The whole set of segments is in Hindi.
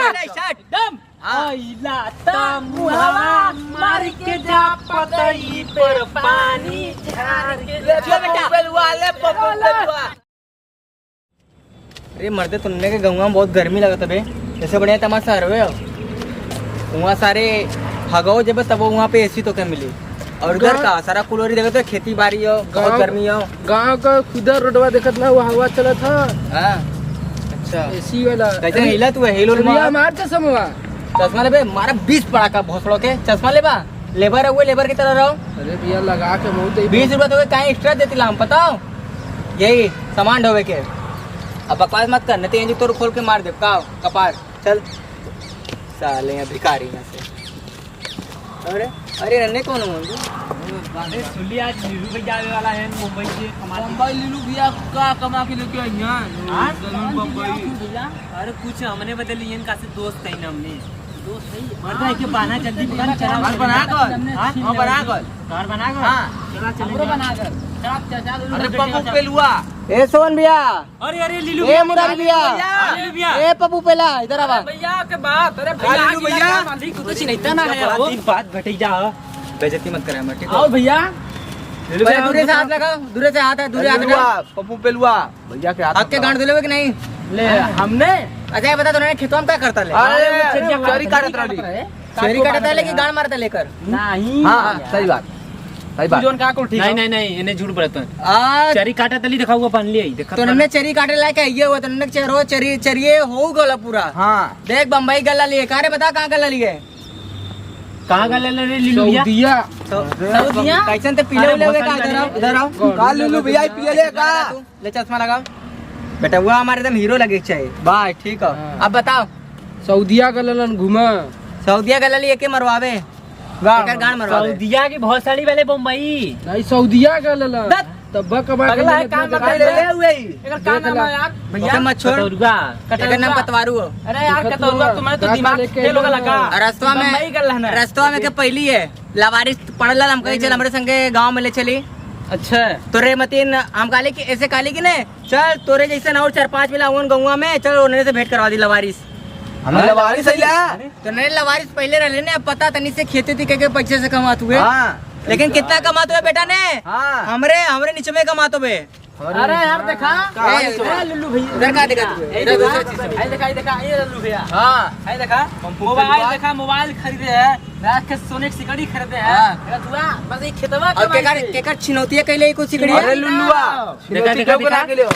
स्टार्ट दम आइला तमुहा मार के जा पतई पर पानी झाड़ के ले बेटा ले पपुआ। अरे मर्दे तुमने के गंगा में बहुत गर्मी लगता बे, जैसे बढ़िया तमाशा सर्वे हो वहाँ सारे हगाओ जब तब वहाँ पे एसी तो क्या मिली और उधर का सारा कूलर देखो तो खेती बाड़ी हो बहुत गर्मी हो। गाँव का खुदा रोडवा देखत ना वो हवा चला था। अच्छा एसी वाला कैसे हिला तू हेलो मार चश्मा चश्मा ले बे मारा 20 पड़ा का भोसड़ो के चश्मा ले बा लेबर है वो लेबर की तरह रहो। अरे भैया लगा के बहुत 20 रुपया तो कहीं एक्स्ट्रा देती ला हम बताओ यही सामान ढोवे के। अब बकवास मत कर नहीं तो ये तोड़ खोल के मार दे का कपार चल साले यहाँ भिखारी यहाँ से। अरे अरे नन्हे कौन हो अरे सुली आज नीलू भैया आने वाला है मुंबई से मुंबई लीलू भैया का कमा के लेके आई हैं मुंबई। अरे कुछ हमने बदल लिए का से दोस्त है ना हमने दोस्त है मर्दा के बना जल्दी बना चला बना कर हां बना कर घर बना कर हां चला हमरो बना कर चला अरे पप्पू पेलुआ ए सोन भैया अरे अरे लीलू ए मुरारी भैया लीलू भैया ए पप्पू पेला इधर आवा भैया के बात। अरे भैया लीलू भैया कुछ नहीं था ना वो दिन बात घटी जा बेइज्जती मत करे मत ठीक आओ भैया दूर से हाथ लगाओ दूर से हाथ है दूर हाथ लगाओ पप्पू पेलुआ भैया के हाथ के गांठ धुले कि नहीं ले हमने अच्छा ये बता तूने खेतों में क्या करता ले अरे चोरी काटत रही चोरी काटता है कि गांड मारता लेकर नहीं हां सही बात जोन का को ठीक नहीं नहीं इन्हें झूठ बोलत आज चरी काटा तली दिखाऊंगा पान ले देखा तूने चरी काटे लायक है ये हुआ तूने चरो चरी चरिए हो गला पूरा। हां देख बम्बई गला लिए कारे बता कहां गला लिए कहां गले ले लीलू भैया सऊदिया कैसन ते पीले हुए का इधर आओ का लीलू भैया पिए ले का ले चश्मा लगाओ बेटा वो हमारे एकदम हीरो लगे चाहिए भाई ठीक है। अब बताओ सऊदिया का ललन घुमा सऊदिया गला लिए के मरवावे एकर गांड मरवावे सऊदिया की बहुत साड़ी वाले मुंबई नहीं सऊदिया का ललन तब कमा के अगला है काम बता ले हुए एकर का नाम है यार भैया मत छोड़ कतौरुआ एकर नाम पतवारू हो। अरे यार कतौरुआ तुम्हारे तो दिमाग फेल हो गया का रास्ता मुंबई कर लेना में रास्ता में के पहली है लवारिस पढ़ल हम कहीं चल हमारे संगे गांव में ले चली। अच्छा तोरे मतीन हम काले की ऐसे काले की ने चल तोरे जैसे ना और 4-5 मिला उन गौवा में चल उन्हें से भेंट करवा दी लवारिस हमें लवारिस सही ला तो नहीं लवारिस पहले रह लेने अब पता तनी से खेती थी के पैसे से कमाते हुए। लेकिन कितना कमाते हुए बेटा ने हमरे नीचे में कमाते हुए। अरे यार देखा लल्लू भैया इधर का देखा तू इधर दूसरा चीज ये देखा ये लल्लू भैया हां ये देखा मोबाइल खरीदे है रात के सोने की सिकड़ी खरीदे है दुआ बस ये खेतवा और केकर छिनौतिया कहले कुछ सिकड़ी अरे लुल्लुआ देखा बना के लियो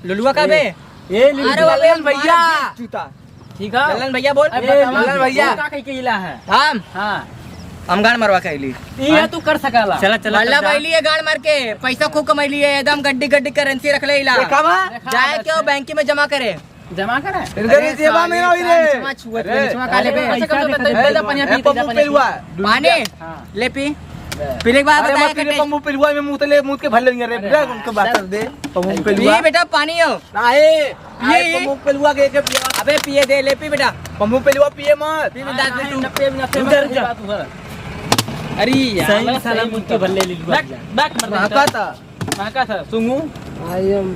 लुलुआ का बे ये अरे बाबे भैया जूता ठीक है ललन भैया बोल ललन भैया का कह के इला है हम गाड़ मरवा के ली ये तू कर सकाला चला चला मल्ला भाई लिए गाड़ मार के पैसा खूब कमाई लिए एकदम गड्डी गड्डी करेंसी रख ले इला जाए क्यों बैंक में जमा करे जमा करे इधर जेबा में होई रे चश्मा काले पे पानी ले पी पीने के बाद बताया कि पम्पू पेलुआ में मुंह के भर लेंगे रे उनके बात कर दे पम्पू पेलुआ बेटा पानी हो नाए पिए पम्पू पेलुआ के पिए अबे पिए दे ले पी बेटा पम्पू पेलुआ पिए मत पी में अरे यार साला मुंह के भर ले लीलुआ बैक महका था सुंगू आई एम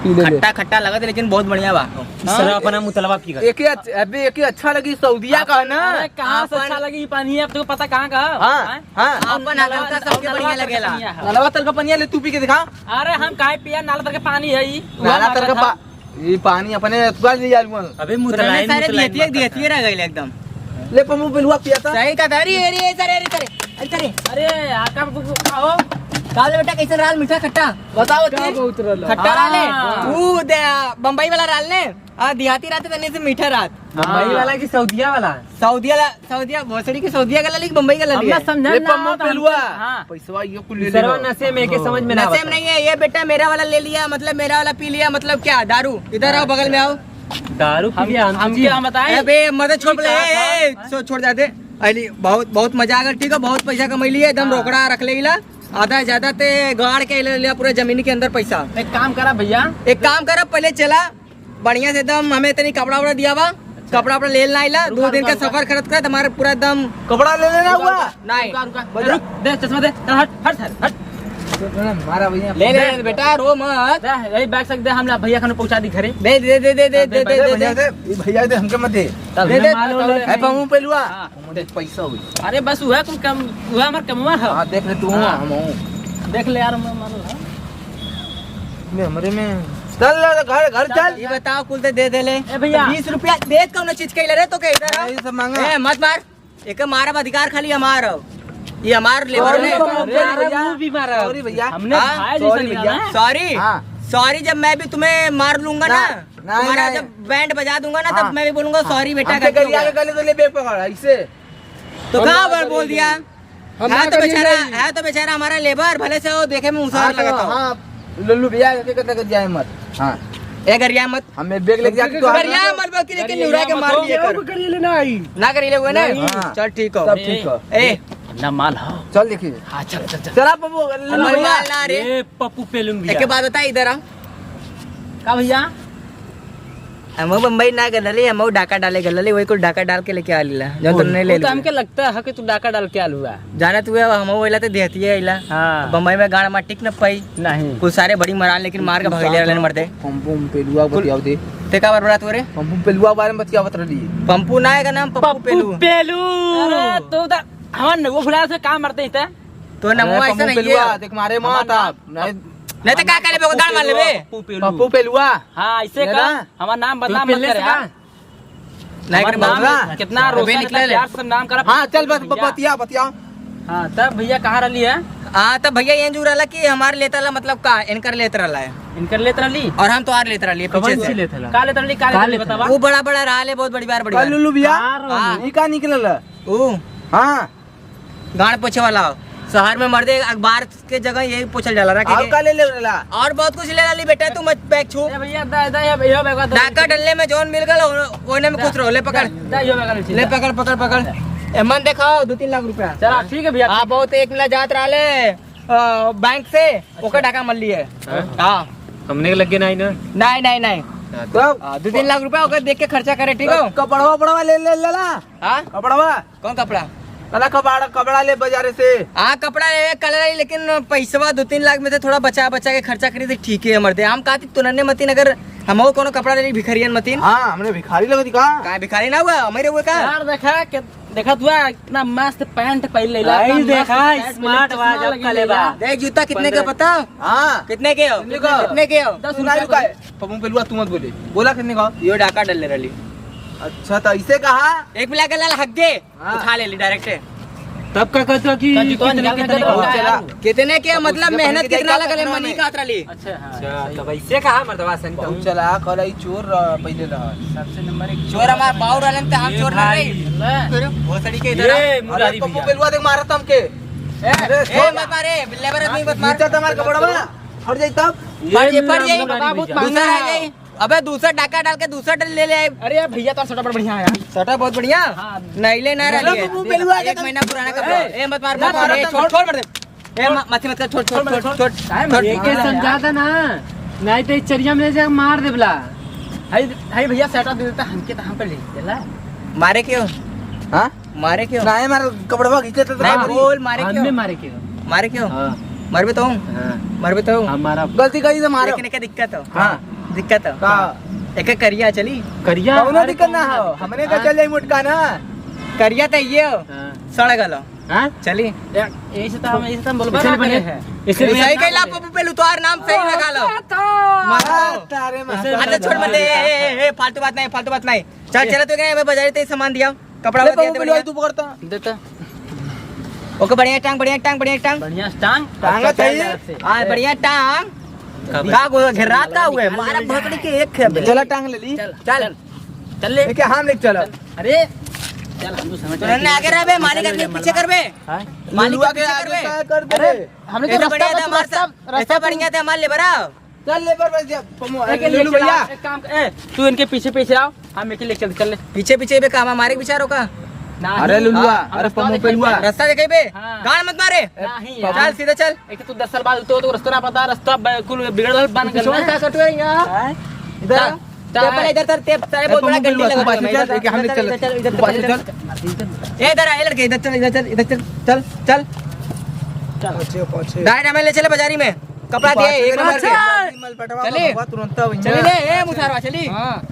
खट्टा खट्टा लगा था लेकिन बहुत बढ़िया बा सरा अपना मुतलबा की कर एक अबे एक अच्छा लगी सऊदिया का ना अरे कहां से अच्छा लगी पानी है अब तुमको पता कहां का हां अपन हलवा का सबके बढ़िया लगेला नलवा तल का पानी ले तू पी के दिखा। अरे हम काहे पिया नाला तक के पानी है ई नाला तल का ये पानी अपने तुआ नहीं जालू अबे मुतलाई सारे दियती रह गइल एकदम ले पम्पू पेलुआ पिया था सही का धारी अरे अरे अरे आका खाओ काले बेटा कैसे राल मीठा खट्टा बताओ बहुत खट्टा राल है वो बम्बई वाला राल ने देहाती रात तने से मीठा रात मुंबई वाला की सऊदिया वाला सऊदिया भोसड़ी की सऊदिया गला लेके बम्बई गला लिया समझा ना पम्पू पेलुआ पैसा ये कुल ले ले नशे में के समझ में ना नशे में नहीं है ये बेटा मेरा वाला ले लिया मतलब मेरा वाला पी लिया मतलब क्या दारू इधर आओ बगल में आओ दारू पी लिया हम क्या बताएं अबे मदद छोड़ ले छोड़ जाते अली बहुत मजा आ गया ठीक है बहुत पैसा कमाई लिया एकदम रोकड़ा रख ले आधा ज्यादा ते गाड़ के ले लिया पूरे जमीन के अंदर पैसा। एक काम करा भैया एक काम करा पहले चला बढ़िया से एकदम हमें इतनी कपड़ा वपड़ा दिया हुआ कपड़ा वपड़ा ले लाइला 2 दिन का सफर खर्च कर तुम्हारे पूरा एकदम कपड़ा ले लेना हुआ नहीं रुक दे चश्मा दे चल हट मारा भैया ले ले बेटा रो मत। यही बैग से दे हम भैया खाने पहुंचा दी घरे। दे दे दे दे दे दे दे दे भैया दे हमके मत दे दे दे है पमू पेलुआ हाँ। पैसा हुई अरे बस हुआ तुम कम हुआ हमार कमवा है। हां देख ले तू हाँ। हम देख ले यार मैं मान लो में हमरे में चल घर घर चल ये बताओ कुल दे दे ले ए भैया 20 रुपया दे कौन चीज के ले रे तो के इधर आओ। ये सब मांगा ए मत मार एक मारा अधिकार खाली हमार हो। ये हमार लेबर ने मुंह भी मारा सॉरी भैया हमने हाँ, भाई sorry जैसा भैया। नहीं सॉरी हां सॉरी जब मैं भी तुम्हें मार लूंगा ना ना, तुम्हारा नहीं। जब बैंड बजा दूंगा ना हाँ। तब मैं भी बोलूंगा सॉरी बेटा हमके गलती हो गरिया के गया। गले तो ले बेग पकड़ ऐसे तो कहाँ पर बोल दिया है तो बेचारा हमारा लेबर भले से वो देखे में मुसार लगाता हूँ। हां लल्लू भैया के कहता कर जाए मत हां ए गरिया मत हमें बैग लेके जाके तो गरिया मत बोल के लेकिन निउरा के मार दिया कर करिए लेना आई ना करी ले हुए ना हाँ। चल ठीक हो सब ठीक है ए ना माल हो। चल देखिए हाँ चल चल चल चला पप्पू लल्लू हमारी भैया माल ना रे ये पप्पू पेलूंगी एक के बाद बता इधर आ का भैया हम बम्बई ना गलली हम डाका डाले गलली वही को डाका डाल के लेके आ लीला जो तुमने ले तो लिया हमके लगता है कि तू डाका डाल के आलू हुआ। जाना तू हम वेला तो देती है इला हाँ बम्बई में गाड़ में टिक न पाई नहीं कुछ सारे बड़ी मरान लेकिन मार के भगले रहने मरते पंपू पेलुआ बतियाओ दे ते का बरबड़ा तू रे पंपू पेलुआ बारे में बतियावत रही पंपू ना है का नाम पप्पू पेलू पेलू अरे तू तो हमार वो फुला से काम मारते हैं तो ना मुआ ऐसा नहीं है देख मारे मत आप नहीं तो का करे बे गाड़ मार लेबे पप्पू पेलुआ हाँ ऐसे ना, का ना। हमारा नाम बदनाम मत करे हाँ। नहीं करे हमारा बाबा नाम कितना अबे रोशन निकले कितना ले। प्यार से नाम करा हाँ चल बस भैया। बतिया बतिया हाँ तब भैया कहाँ रही है हाँ तब भैया ये जुड़ रहा कि हमारे लेता ला मतलब का इनकर लेत रहा है इनकर लेत रही और हम तो आर लेत रहा पीछे से का लेत रही बतावा वो बड़ा बड़ा रहा है बहुत बड़ी बार बड़ी बार लल्लू भैया हाँ। ई का निकलल ओ हां गाड़ पोछे वाला हो। शहर में मर्दे अखबार के जगह यही पोछल जाला रहा आव का ले लेला और बहुत कुछ ले ली बेटा तू मत बैग छू ए भैया दा दा यो बैग दा डाका डल्ले में जोन मिल गल ओने में खुश रहो ले पकड़ दा यो बैग ले पकड़ पकड़ पकड़ एमन दिखाओ 2-3 लाख रुपया चला ठीक है भैया हाँ बहुत एक मिला जात रहा ले बैंक से ओकर डाका मल लिए हाँ हमने लगे नहीं ना नहीं नहीं नहीं तब 2-3 लाख रुपया ओकर देख के खर्चा करे ठीक हो कपड़वा पड़वा ले ले लेला हाँ कपड़वा कौन कपड़ा कला कपड़ा ले बाजारे से हाँ कपड़ा ले कलर है लेकिन पैसा 2-3 लाख में से थोड़ा बचा बचा के खर्चा करी तो ठीक है मरते हम कहती तुनने मतीन अगर हम कोनो कपड़ा ले भिखरियन मतीन हाँ हमने भिखारी लगती का का भिखारी ना हुआ हमारे हुए का यार देखा तू इतना मस्त पैंट पहन लेला भाई देखा स्मार्ट वाज अब का लेबा देख जूता कितने का पता हाँ कितने के हो कितने के हो 10 सुनाई रुपया का पप्पू पेलुआ तू मत बोले बोला कितने का यो डाका डल ले रही अच्छा तो इसे कहा एक मिला के लाल हक दे हाँ। उठा ले ली डायरेक्ट तब का कहता कि कितने के मतलब मेहनत कितना लगल मनी का अतरा ली अच्छा हां तो वैसे कहा मर्दवा सन बहुत चला कल ई चोर पहले रहा सबसे नंबर 1 चोर हमार बाउर वाले तो हम चोर ना रही वो सड़ी के इधर अरे पप्पू पेलुआ देख मारा तम के ए मत मारे लेबर आदमी मत मार नीचे तुम्हारे कपड़वा हट जाई तब पड़ जाई दूसरा है जाई अबे दूसरा डाका डाल के दूसरा डल ले ले आए अरे भैया तो छोटा बढ़िया है सटा बहुत बढ़िया हाँ। नईले ना रही है पप्पू पेलुआ एक महीना पुराना कपड़ा ए मत मार मत मार ए, छोड़ छोड़ मत दे ए माथी मत कर छोड़ छोड़ छोड़ छोड़ के समझाता ना नहीं तो चरिया में जा मार देबला हाय भैया सेटा दे देता हमके तो हम पे ले चला मारे क्यों हां मारे क्यों नहीं मार कपड़वा खींचे तो नहीं बोल मारे हमने क्यों मारे क्यों मारे क्यों हां मर भी तो हूँ हां मर भी तो हूँ हमारा गलती करी तो मारो लेकिन क्या दिक्कत हो हाँ दिक्कत हो का एक करिया चली करिया कौनो दिक्कत ना हो हमने का चल जाई मुटका ना करिया तो ये हो सड़ गलो हां चली ऐसे तो हम बोलबा ना करे है सही कहला पप्पू पेलू तोहार नाम सही लगा लो तारे में अच्छा छोड़ मत ए फालतू बात नहीं चल चल तू क्या बाजार से सामान दिया कपड़ा ले दिया पप्पू पेलुआ तू पकड़ता देता ओके बढ़िया टांग बढ़िया टांग टांगा चाहिए हाँ बढ़िया टांग का घेरात का हुए मारा भकड़ी के एक है चला टांग ले ली चल चल ले लेके हम लेके चलो अरे चल हम समझ तुरंत आगे रह बे मालिक के पीछे कर बे मालिक पेलुआ के के पीछे कर आगे बे क्या कर दे हमने ऐसा तो बढ़िया था हमारे रास्ता साथ ऐसा बढ़िया था हमारे लिए बराव चल ले पर पम्मू एक ले लो भैया एक काम ए तू इनके पीछे पीछे आओ हम एक लेके चल ले पीछे पीछे बे काम हमारे विचारों का अरे लुलुआ अरे पम्मू पेलुआ रास्ता देखे बे हाँ। गाड़ मत मारे नहीं चल सीधे चल एक तो 10 साल बाद तो रास्ता ना पता रास्ता कुल बिगड़ल बन गया छोड़ का कटुआ यहाँ इधर चल इधर तर ते सारे बहुत बड़ा गड्डी लगा पास चल लेके हम ले चल इधर पास चल ए इधर आ लड़के इधर चल चल चल चल डायरेक्ट हमें ले चले बाजारी में कपड़ा दिए एक नंबर के चली चली ले ए मुसारवा चली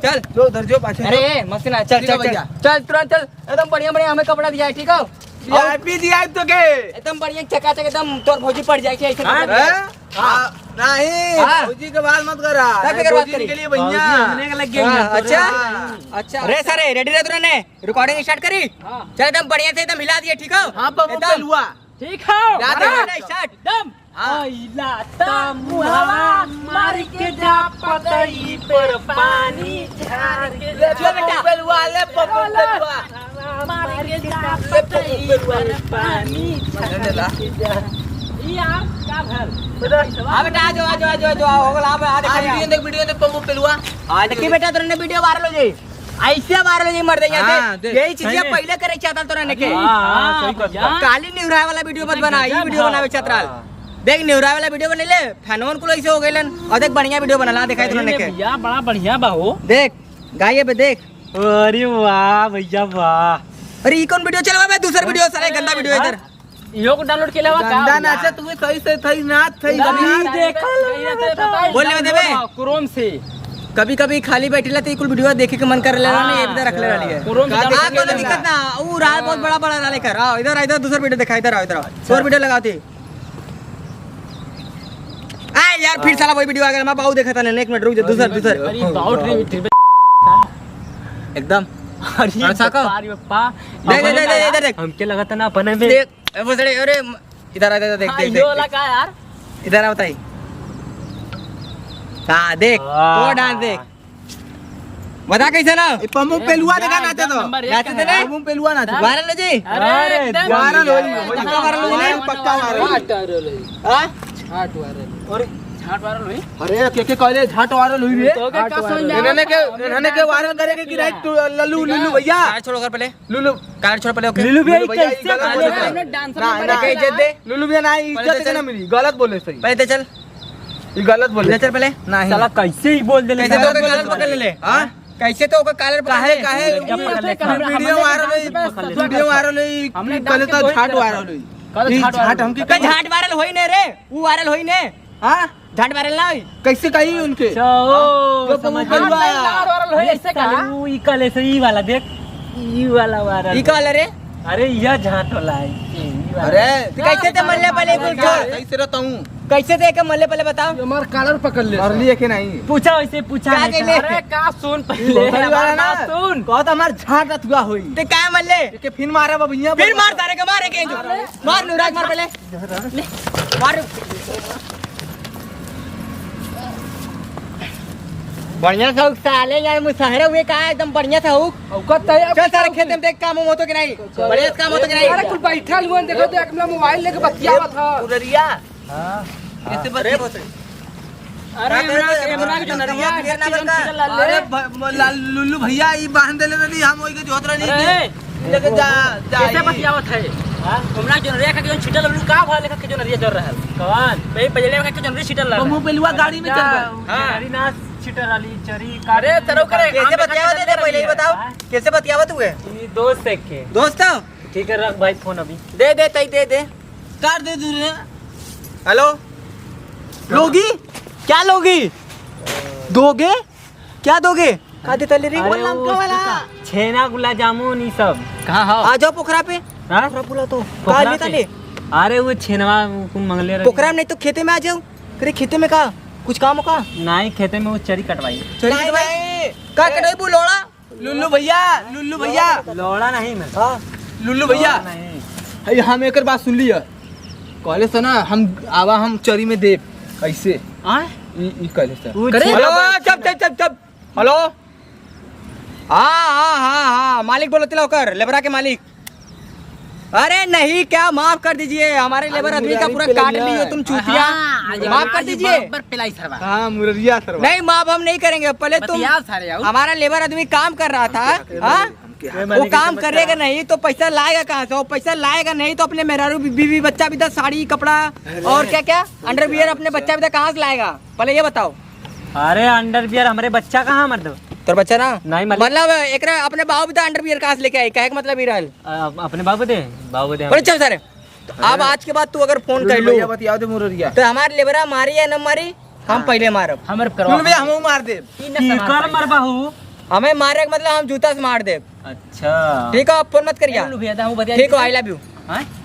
चल जो उधर जो पाछे अरे मस्त ना चल चल चल चल तुरंत चल एकदम बढ़िया बढ़िया हमें कपड़ा दिया है ठीक है वीआईपी दिया तो के एकदम बढ़िया चकाचक एकदम तोर भौजी पड़ जाए ऐसे नहीं फौजी के बात मत करा फौजी के लिए भैया अच्छा अच्छा अरे सर रेडी रह तुरंत रिकॉर्डिंग स्टार्ट करी चल एकदम बढ़िया से एकदम हिला दिए ठीक है हां एकदम हुआ ठीक है स्टार्ट एकदम आइला तमुहा मार के जा पतई पर पानी झाड़ के ले बेलुआ ले बेलुआ मार के जा पतई पर पानी झाड़ के जा या का भल आ बेटा आ जो हो गला आ देख वीडियो देख पम्पू पेलुआ आ देखी बेटा तुरंत वीडियो वायरल हो जाई ऐसे वायरल हो जाई मर दे से यही चीजें पहले करे चाहता तुरंत के काली निहुराए वाला वीडियो मत बना ई वीडियो बनावे छतराल देख निहुराए वाला वीडियो बनेले फैनोन को ऐसे हो गइलन और देख बढ़िया वीडियो बनला दिखाई तुरंत के भैया बड़ा बढ़िया बा हो देख गाइए पे देख अरे वाह भैया वाह अरे ई कौन वीडियो चलवा बे दूसरा वीडियो सारे गंदा वीडियो इधर इहो को डाउनलोड केले हुआ का गंदा नाचे तू सही से थई नाच थई कभी देखल बोलने में देबे क्रोम से कभी कभी खाली बैठेला तो कुल वीडियो देखे के मन कर लेला नहीं इधर रख ले वाली है क्रोम से आ कोई दिक्कत ना वो रात बहुत बड़ा बड़ा डाले कर आओ इधर दूसरा वीडियो दिखा इधर आओ और वीडियो लगाती आ यार फिर साला वही वीडियो आ गया मैं बाऊ देखा था ने 1 मिनट रुक जा दूसरा अरे बाउट एकदम अरे अच्छा का? पप्पा देख इधर देख हमके लगा था ना अपने में देख वो सड़े अरे इधर आ देख देख ये वाला का यार इधर आ बताई हां देख तो डांस देख बता कैसे ना पम्पू पेलुआ देखा नाचे तो नाचे थे ना पम्पू पेलुआ नाचे वायरल हो जी अरे एकदम वायरल पक्का वायरल हो जी पक्का वायरल हां और झाट वायरल हुई अरे के कहले झाट वायरल हुई रे तो क्या समझ में इन्होंने के वायरल करेगा कि राइट लल्लू लल्लू भैया कार छोड़ो कर पहले लल्लू कार छोड़ पहले ओके लिलू भैया भैया, कैसे गलत बोले बोल रहे हमने हैं। डांसर ना, में ना, बड़ा इज्जत दे लल्लू भैया ना इज्जत से ना मिली गलत बोले सही पहले चल ये गलत बोले चल पहले नहीं साला कैसे ही बोल देले कैसे तो कलर पकड़ ले हां कैसे तो कलर काहे काहे वीडियो वीडियो वायरल हुई हमने पहले तो डांस झाट वायरल हुई कल झाट झाट हमके कहीं झाट वायरल होई ने रे वो वायरल होई ने हां झाट वायरल ना होई कैसे कही उनके ओ समझ समझ में वायरल हो ऐसे का ई कल से ई वाला देख ई वाला वायरल ई कलर रे अरे यह झाट वाला है ई वाला। अरे कैसे ते मल्ले पहले कुल छोड़ कैसे रहता हूँ कैसे ते के मल्ले पहले बताओ हमार कलर पकड़ ले और लिए के नहीं पूछा वैसे पूछा क्या नहीं कहले? था। अरे का सुन पहले सही वाला ना बात सुन बहुत हमार झाट अथुआ हुई ते काय मल्ले के फिर मारा बबिया फिर मार तारे के मारे के मार नुराज मार पहले ले मार बढ़िया था साले यार मुसहरे हुए का एकदम बढ़िया था चल सारे खेत में देख काम हो तो कि नहीं बढ़िया काम हो तो कि नहीं अरे कुल बैठल हुए देखो तो एक मोबाइल लेके बतियावा था उधरिया कैसे बच्चे अरे इमरान के नरिया अरे लुल्लू भैया ई बांध देले रही हम ओई के जोत रही लेके जा कैसे बतियावा था इमरान के नरिया का जो छिटल लल्लू का भा लेखा के जो नरिया जर रहल कौन भाई पजले का के जो नरिया छिटल रहल पम्पू पेलुआ गाड़ी में चल गए हां हरी ना छिटल वाली चरी अरे तरव करे कैसे बतियावा दे पहले ही बताओ कैसे बतियावा तू है ई दोस्त है के दोस्त ठीक है रख भाई फोन अभी दे दे तई दे कार दे दूर हेलो लोगी क्या लोगी दोगे क्या दोगे का देता ले रही अरे वो छेना गुलाब जामुन ई सब कहां हो आ जाओ पोखरा पे हां पोखरा बोला तो का लेता ले अरे वो छेनवा कौन मंगले रहे पोखरा में नहीं तो खेते में आ जाओ करे खेते में का कुछ काम हो का नहीं खेते में वो चरी कटवाई चली कटवाई का कटवाई बुलोड़ा लुल्लू भैया लौड़ा नहीं मैं हां लुल्लू भैया नहीं हम एक बात सुन लिया कहले से ना हम चरी में देव कैसे आ ई कहले से करे हेलो चप हेलो हाँ मालिक बोलते होकर लेबरा के मालिक अरे नहीं क्या माफ कर दीजिए हमारे लेबर आदमी का पूरा काट लियो तुम चूतिया माफ कर दीजिए हां मुररिया सरवा नहीं माफ हम नहीं करेंगे पहले तुम हमारा लेबर आदमी काम कर रहा था हाँ वो काम करेगा नहीं तो पैसा लाएगा कहाँ से? वो पैसा लाएगा नहीं तो अपने मेहरारू बीवी बच्चा भी था साड़ी कपड़ा और क्या क्या अंडरवियर अपने बच्चा भी था कहाँ से लाएगा पहले ये बताओ। अरे अंडरवियर हमारे बच्चा कहाँ मतलब तो बच्चा ना नहीं मतलब एकरा अपने बाबू भी था अंडरवियर कहाँ से लेके आई कहे का मतलब ही रहल अपने बाबू दे बोले चल सारे अब आज के बाद तू अगर फोन कर लो भैया बतियाओ दे मुररिया तो हमारे लेबरा मारी या न मारी हम पहले मारब। हमर लुल्लू भैया हम मार दे कर मर बाहू। हमें मारे का मतलब हम जूता से मार दे। अच्छा ठीक है आप फोन मत करिए। लुल्लू भैया हम बतिया। ठीक है आई लव यू।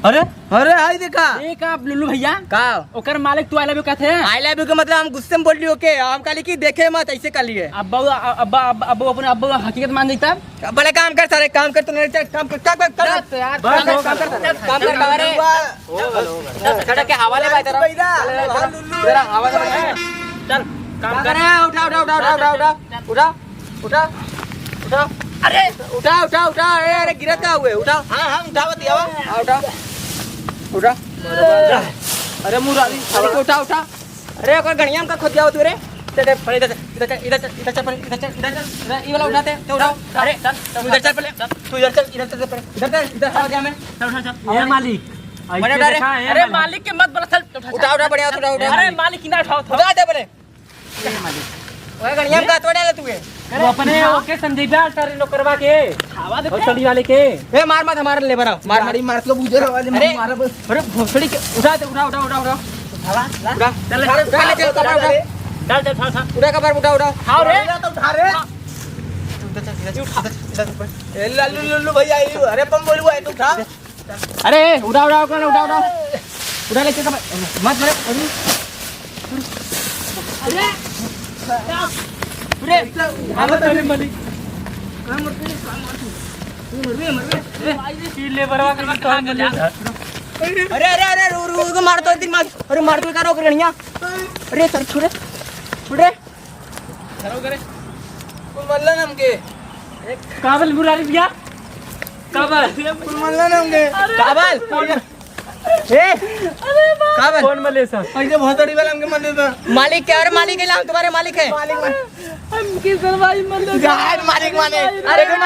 अरे अरे हाय देखा एक आप लुल्लू भैया का ओकर मालिक तू आई लव यू कहते हैं। आई लव यू का मतलब हम गुस्से में बोल रही ओके हम कहली कि देखे मत ऐसे कर लिए। अब्बा अब्बा अब्बा अपने अब्बा हकीकत मान देता। बड़े काम कर सारे काम कर तू नहीं काम कर काम कर यार काम कर अरे सड़क के हवाले में तेरा तेरा हवाले चल काम कर उठा उठा उठा उठा उठा उठा उठा उठा अरे उठा उठा उठा अरे गिरा क्या हुए उठा हाँ हाँ उठा बतिया उठा उठा अरे मुरारी उठा उठा अरे ओकर गणिया में का खोद दिया तू रे इधर पड़े इधर इधर इधर चल पड़े इधर चल इधर ये वाला उठाते तो उठाओ अरे तू इधर चल पहले तू इधर चल इधर पहले इधर हवा दिया मैं चल ये मालिक मैंने उठा रे अरे मालिक के मत बोला चल उठा उठा बढ़िया उठा उठा अरे मालिक की ना उठाओ उठा दे पहले ओए गणिया में का तोड़ डाले तू वो अपने ओके संदीप सर लो करवा के हवा दे चली वाले के ए मार मत हमारे लेबर आओ मार मारी मार लो बुझे वाले अरे मारा बस अरे भोसड़ी के उठा दे उठा उठा उठा उठा उठा चल उठा ले चल कपड़ा उठा चल चल उठा उठा कपड़ा उठा उठा हां रे तो उठा रे ए लालू लुल्लू भैया अरे पम बोलू है तू उठा अरे उठा उठा उठा उठा उठा उठा ले चल कपड़ा मत मारे अरे अरे अरे मालिक अरे अरे अरे रू मार दो दिन मार अरे मार दो करो गणिया अरे सर छोड़े छोड़े करो करे कुल मल्ला नमके काबल मुरारी भैया काबल कुल मल्ला नमके काबल ए काबल कौन मले सर ऐसे बहुत बड़ी वाला हमके मल्ले था मालिक क्या? अरे मालिक है, हम तुम्हारे मालिक है। हम किस भाई मल्ले गाय मालिक माने अरे मालिक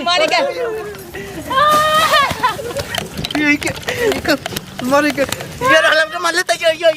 मालिक है। ये मालिक ये हमके मल्ले था यो